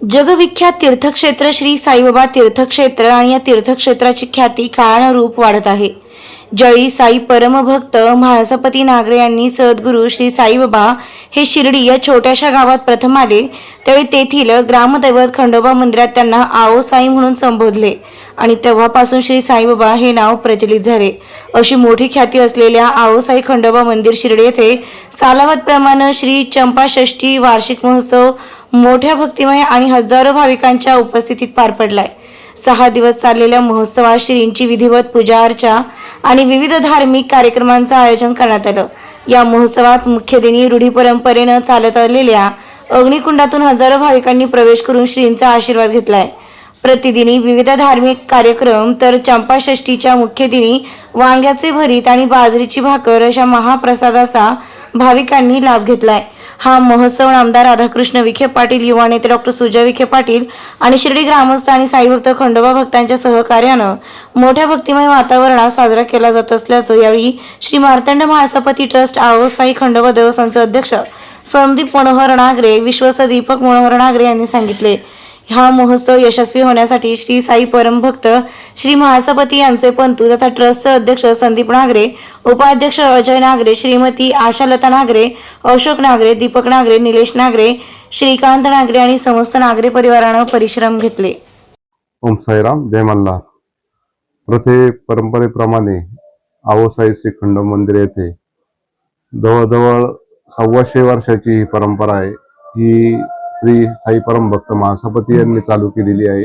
जगविख्यात तीर्थक्षेत्र श्री साईबाबा तीर्थक्षेत्र आणि या तीर्थक्षेत्राची ख्याती काळानं रूप वाढत आहे. ज्यावेळी साई परमभक्त म्हाळसापती नागरे यांनी सद्गुरू श्री साईबाबा हे शिर्डी या छोट्याशा गावात प्रथम आले, त्यावेळी तेथील ग्रामदैवत खंडोबा मंदिरात त्यांना आओ साई म्हणून संबोधले आणि तेव्हापासून श्री साईबाबा हे नाव प्रचलित झाले. अशी मोठी ख्याती असलेल्या आओ साई खंडोबा मंदिर शिर्डी येथे सालावतप्रमाणे श्री चंपाषष्ठी वार्षिक महोत्सव मोठ्या भक्तिमय आणि हजारो भाविकांच्या उपस्थितीत पार पडलाय. 6 दिवस चाललेल्या महोत्सवात श्रींची विधिवत पूजा अर्चा आणि विविध धार्मिक कार्यक्रमांचं आयोजन करण्यात आलं. या महोत्सवात मुख्य दिनी रूढी परंपरेनं चालत आलेल्या अग्निकुंडातून हजारो भाविकांनी प्रवेश करून श्रींचा आशीर्वाद घेतलाय. प्रतिदिनी विविध धार्मिक कार्यक्रम तर चंपाषष्ठीच्या मुख्य दिनी वांग्याचे भरीत आणि बाजरीची भाकर अशा महाप्रसादाचा भाविकांनी लाभ घेतलाय. हा महोत्सव आमदार राधाकृष्ण विखे पाटील, युवा नेते डॉक्टर सुजय विखे पाटील आणि शिर्डी ग्रामस्थ आणि साईभक्त खंडोबा भक्तांच्या सहकार्यानं मोठ्या भक्तिमय वातावरणात साजरा केला जात असल्याचं यावेळी श्री मार्तंड म्हाळसापती ट्रस्ट आओ साई खंडोबा देवस्थानचे अध्यक्ष संदीप मनोहर नागरे, विश्वस्त दीपक मनोहर नागरे यांनी सांगितले. हा महोत्सव यशस्वी होण्यासाठी श्री साई परमभक्त श्री म्हाळसापती यांचे पंतू तथा ट्रस्टचे अध्यक्ष संदीप नागरे, उपाध्यक्ष अजय नागरे, श्रीमती आशालता नागरे, अशोक नागरे, दीपक नागरे, निलेश नागरे, श्रीकांत नागरे आणि समस्त नागरे परिवारानं परिश्रम घेतले. ओम साईराम, जय मल्हार. प्रथे परंपरेप्रमाणे आओ साई श्री खंडोबा मंदिर येथे जवळजवळ 125 वर्षाची ही परंपरा आहे. ही श्री साई परमभक्त म्हाळसापती यांनी चालू केलेली आहे.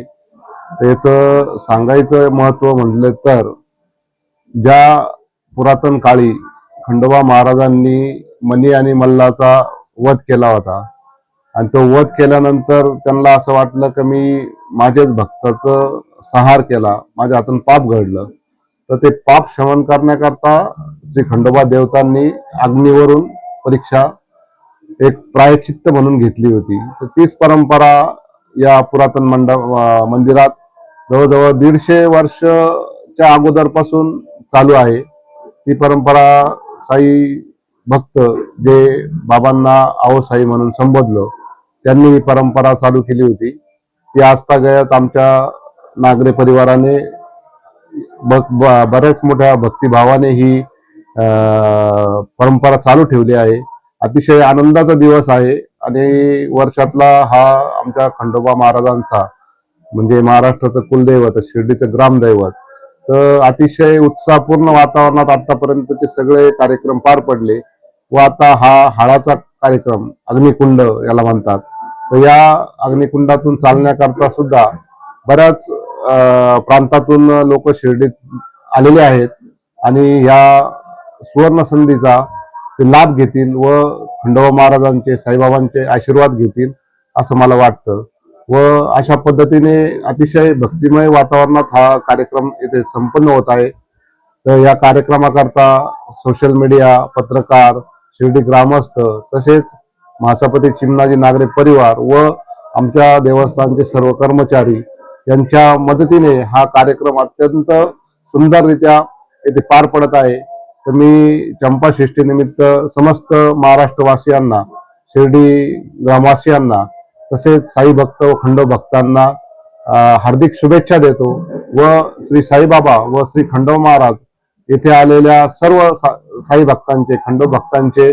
त्याचं सांगायचं महत्व म्हटलं तर, ज्या पुरातन काळी खंडोबा महाराजांनी मनी आणि मल्लाचा वध केला होता आणि तो वध केल्यानंतर त्यांना असं वाटलं की मी माझ्याच भक्ताचं संहार केला, माझ्या हातून पाप घडलं, तर ते पाप शमन करण्याकरता श्री खंडोबा देवतांनी अग्नीवरून परीक्षा एक प्रायश्चित्त म्हणून घेतली होती. तर तीच परंपरा या पुरातन मंदिरात जवळजवळ 150 वर्षच्या अगोदरपासून चालू आहे. ती परंपरा साई भक्त जे बाबांना आओ साई म्हणून संबोधलं त्यांनी ही परंपरा चालू केली होती. ती आजतागयात आमच्या नागरे परिवाराने बऱ्याच मोठ्या भक्तिभावाने ही परंपरा चालू ठेवली आहे. अतिशय आनंदाचा दिवस आहे आणि वर्षातला हा आमच्या खंडोबा महाराजांचा म्हणजे महाराष्ट्राचं कुलदैवत, शिर्डीचं ग्रामदैवत. तर अतिशय उत्साहपूर्ण वातावरणात आतापर्यंतचे सगळे कार्यक्रम पार पडले व आता हा हाळाचा कार्यक्रम अग्निकुंड याला म्हणतात. तर या अग्निकुंडातून चालण्याकरता सुद्धा बऱ्याच प्रांतातून लोक शिर्डीत आलेले आहेत आणि या सुवर्ण संधीचा ते लाभ घेतील व खंडोबा महाराजांचे, साईबाबांचे आशीर्वाद घेतील असं मला वाटतं. व अशा पद्धतीने अतिशय भक्तिमय वातावरणात हा कार्यक्रम इथे संपन्न होत आहे. तर या कार्यक्रमाकरता सोशल मीडिया, पत्रकार, शिर्डी ग्रामस्थ तसेच म्हाळसापती चिमणाजी नागरे परिवार व आमच्या देवस्थानचे सर्व कर्मचारी यांच्या मदतीने हा कार्यक्रम अत्यंत सुंदररित्या येथे पार पडत आहे. तर मी चंपाषष्ठी निमित्त समस्त महाराष्ट्रवासियांना, शिर्डी ग्रामवासियांना तसेच साई भक्त व खंडो भक्तांना हार्दिक शुभेच्छा देतो व श्री साईबाबा व श्री खंडोबा महाराज येथे आलेल्या सर्व साई भक्तांचे, खंडो भक्तांचे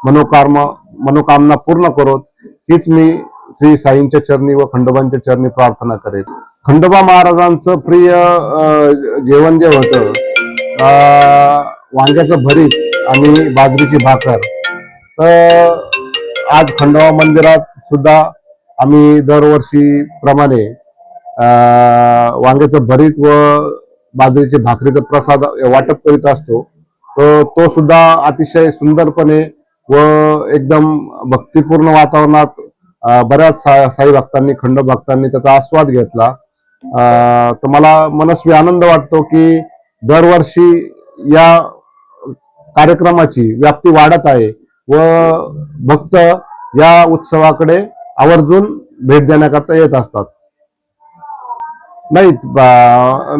मनोकामना पूर्ण करोत हीच मी श्री साईंच्या चरणी व खंडोबांच्या चरणी प्रार्थना करेन. खंडोबा महाराजांचं प्रिय जेवण जे होतं वांग्याचं भरीत आणि बाजरीची भाकर, तर आज खंडोबा मंदिरात सुद्धा आम्ही दरवर्षी प्रमाणे वांग्याचं भरीत व बाजरीच्या भाकरीचा प्रसाद वाटप करीत असतो. तो सुद्धा अतिशय सुंदरपणे व एकदम भक्तिपूर्ण वातावरणात बऱ्याच साई भक्तांनी, खंडो भक्तांनी त्याचा आस्वाद घेतला. तर मला मनस्वी आनंद वाटतो की दरवर्षी या कार्यक्रमाची व्याप्ती वाढत आहे व भक्त या उत्सवाकडे आवर्जून भेट देण्याकरता येत असतात. नाही,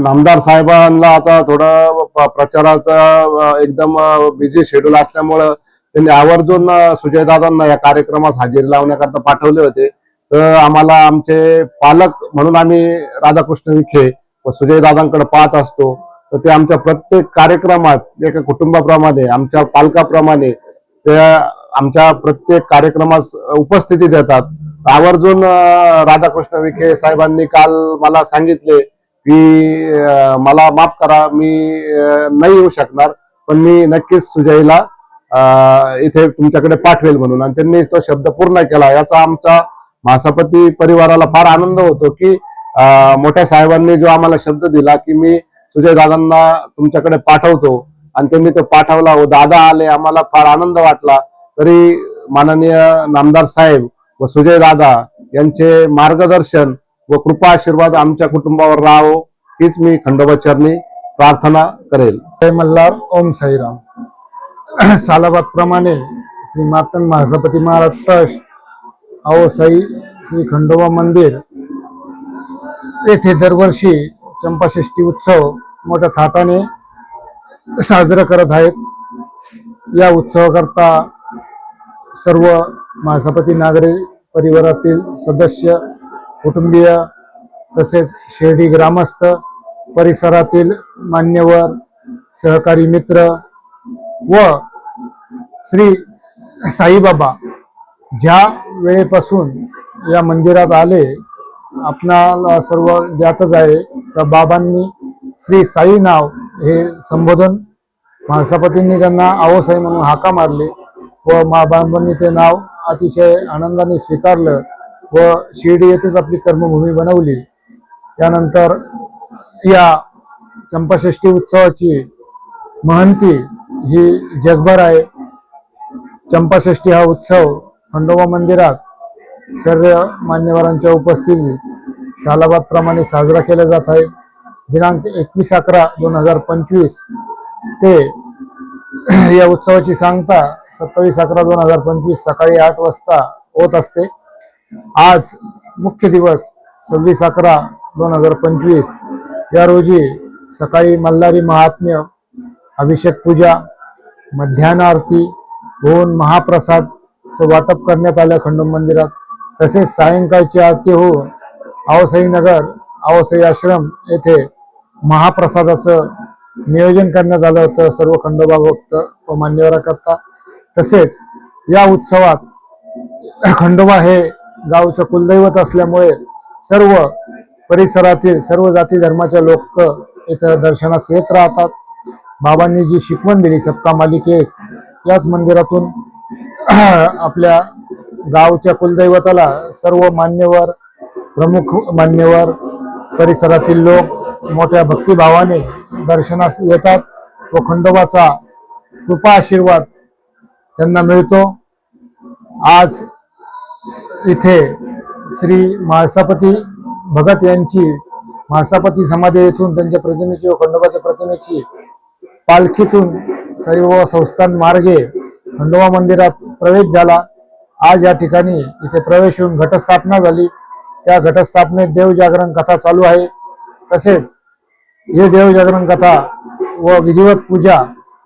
नामदार साहेबांना आता थोडं प्रचाराचा एकदम बिझी शेड्यूल असल्यामुळं त्यांनी आवर्जून सुजयदादांना या कार्यक्रमास हजेरी लावण्याकरता पाठवले होते. तर आम्हाला आमचे पालक म्हणून आम्ही राधाकृष्ण विखे व सुजय दादांकडे पाहत असतो. तर ते आमच्या प्रत्येक कार्यक्रमात एका कुटुंबाप्रमाणे आमच्या पालकाप्रमाणे ते आमच्या प्रत्येक कार्यक्रमास उपस्थिती देतात. आवर्जून राधाकृष्ण विखे साहेबांनी काल मला सांगितले की मला माफ करा, मी नाही येऊ शकणार, पण मी नक्कीच सुजयला इथे तुमच्याकडे पाठवेल म्हणून, आणि त्यांनी तो शब्द पूर्ण केला. याचा आमचा महासपती परिवाराला फार आनंद होतो की मोठ्या साहेबांनी जो आम्हाला शब्द दिला की मी सुजय दादांना तुमच्याकडे पाठवतो, आणि त्यांनी तो पाठवला व दादा आले. आम्हाला फार आनंद वाटला. तरी माननीय नामदार साहेब व सुजय दादा यांचे मार्गदर्शन व कृपा आशीर्वाद आमच्या कुटुंबावर राहावं हीच मी खंडोबा चरणी प्रार्थना करेल. जय मल्हार, ओम साईराम. सालाबाद प्रमाणे श्री मातंग महासपती महाराज ट्रस्ट साई श्री खंडोबा मंदिर येथे दरवर्षी चंपाषष्ठी उत्सव मोठ्या थाटाने साजरा करत आहेत. या उत्सवाकरता सर्व महासपती नागरी परिवारातील सदस्य, कुटुंबीय तसेच शिर्डी ग्रामस्थ, परिसरातील मान्यवर, सहकारी मित्र व श्री साईबाबा ज्या वेळेपासून या मंदिरात आले, आपणाला सर्व ज्ञातच आहे का बाबांनी श्री साई नाव हे संबोधन महासपतींनी त्यांना आवसाई म्हणून हाका मारले व बाबांनी ते नाव अतिशय आनंदाने स्वीकारलं व शिर्डी येथेच आपली कर्मभूमी बनवली. त्यानंतर या चंपाषष्ठी उत्सवाची महंती ही जगभर आहे. चंपाषष्ठी हा उत्सव खंडोबा मंदिरात सर्व मान्यवरांच्या उपस्थितीत सालाबाद प्रमाणे साजरा केला जात आहे. दिनांक 21/11/2025 ते या उत्सवाची सांगता 27/11/2025 सकाळी 8 वाजता होत असते. आज मुख्य दिवस 26/11/2025 या रोजी सकाळी मल्हारी महात्म्य, अभिषेक पूजा, मध्यान्ह आरती होऊन महाप्रसादचं वाटप करण्यात आलं खंडोबा मंदिरात. तसेच सायंकाळची आरती होऊन आवसाई नगर, आवसाई आश्रम येथे महाप्रसादाचं नियोजन करण्यात आलं होतं सर्व खंडोबा भक्त व मान्यवराकरता. तसेच या उत्सवात खंडोबा हे गावचं कुलदैवत असल्यामुळे सर्व परिसरातील सर्व जाती धर्माचे लोक इथं दर्शनास येत राहतात. बाबांनी जी शिकवण दिली सबका मालिक एक, याच मंदिरातून आपल्या गावच्या कुलदैवताला सर्व मान्यवर, प्रमुख मान्यवर, परिसरातील लोक मोठ्या भक्तिभावाने दर्शनास येतात व खंडोबाचा कृपा आशीर्वाद त्यांना मिळतो. आज इथे श्री म्हाळसापती भगत यांची म्हाळसापती समाधी येथून त्यांच्या प्रतिमेची व खंडोबाच्या प्रतिमेची पालखीतून साईबाबा संस्थान मार्गे खंडोबा मंदिरात प्रवेश झाला. आज या ठिकाणी इथे प्रवेश होऊन घटस्थापना झाली. त्या घटस्थापनेत देवजागरण कथा चालू आहे. तसेच हे देवजागरण कथा व विधिवत पूजा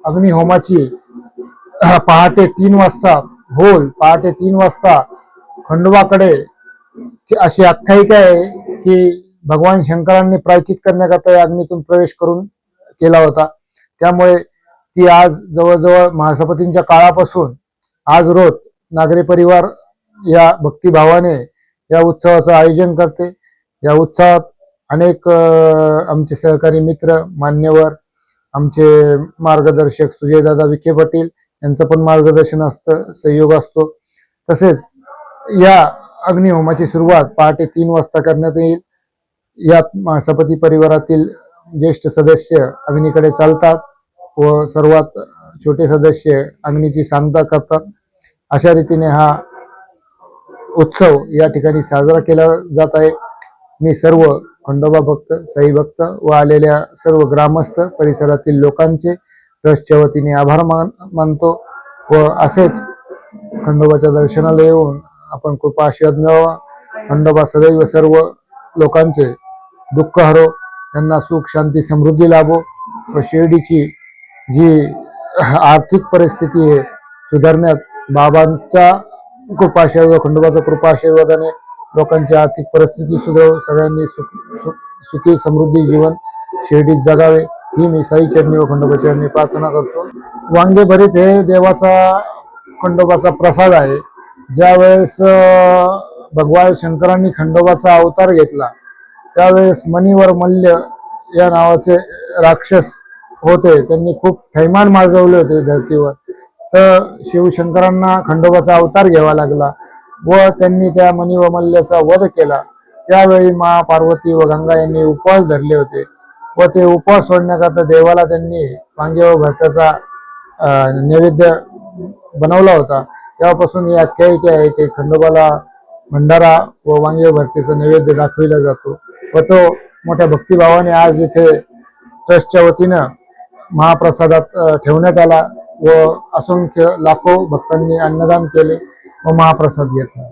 अग्निहोमाची पहाटे 3 वाजता पहाटे 3 वाजता खंडोबाकडे अशी आख्यायिका आहे की भगवान शंकरांनी प्रायचित करण्याकरता या अग्नीतून प्रवेश करून केला होता. त्यामुळे ती आज जवळजवळ महासपतींच्या काळापासून आज रोज नागरी परिवार या भक्तिभावाने या उत्सवाचं आयोजन करते. या उत्सवात अनेक आमचे सहकारी मित्र, मान्यवर, आमचे मार्गदर्शक सुजयदादा विखे पाटील यांचं पण मार्गदर्शन असतं, सहयोग असतो. तसेच या अग्निहोमाची सुरुवात पहाटे 3 वाजता करण्यात येईल. यात महासपती परिवारातील ज्येष्ठ सदस्य अग्नीकडे चालतात व सर्वात छोटे सदस्य अग्नीची सांगता करतात. अशा रीतीने हा उत्सव या ठिकाणी साजरा केला जात आहे. मी सर्व खंडोबा भक्त, साई भक्त व आलेल्या सर्व ग्रामस्थ परिसरातील लोकांचे ट्रस्टच्या वतीने आभार मानतो व असेच खंडोबाच्या दर्शनाला येऊन आपण कृपा आशीर्वाद मिळावा. खंडोबा सदैव सर्व लोकांचे दुःख हरो, त्यांना सुख, शांती, समृद्धी लाभो व शिर्डीची जी आर्थिक परिस्थिती आहे सुधारण्यात बाबांचा कृपा आशीर्वाद, खंडोबाचा कृपा आशीर्वादाने लोकांची आर्थिक परिस्थिती सुधारो, सगळ्यांनी सुखी समृद्धी जीवन शिर्डीत जगावे ही मी साई चरणी व खंडोबा चरणी प्रार्थना करतो. वांगे भरीत हे देवाचा खंडोबाचा प्रसाद आहे. ज्या वेळेस भगवान शंकरांनी खंडोबाचा अवतार घेतला त्यावेळेस मणिवर मल्ल या नावाचे राक्षस होते, त्यांनी खूप थैमान माजवले होते धर्तीवर. तर शिवशंकरांना खंडोबाचा अवतार घ्यावा लागला व त्यांनी त्या मणी व मल्ल्याचा वध केला. त्यावेळी मा पार्वती व गंगा यांनी उपवास धरले होते व ते उपवास सोडण्याकरता देवाला त्यांनी वांगे व भरताचा नैवेद्य बनवला होता. तेव्हापासून ही आख्यायिका आहे की खंडोबाला भंडारा व वांगे भरतीचा नैवेद्य दाखविला जातो व तो मोठ्या भक्तिभावाने आज इथे ट्रस्टच्या वतीनं महाप्रसादात ठेवण्यात आला व असंख्य लाखो भक्तांनी अन्नदान केले व महाप्रसाद घेतला.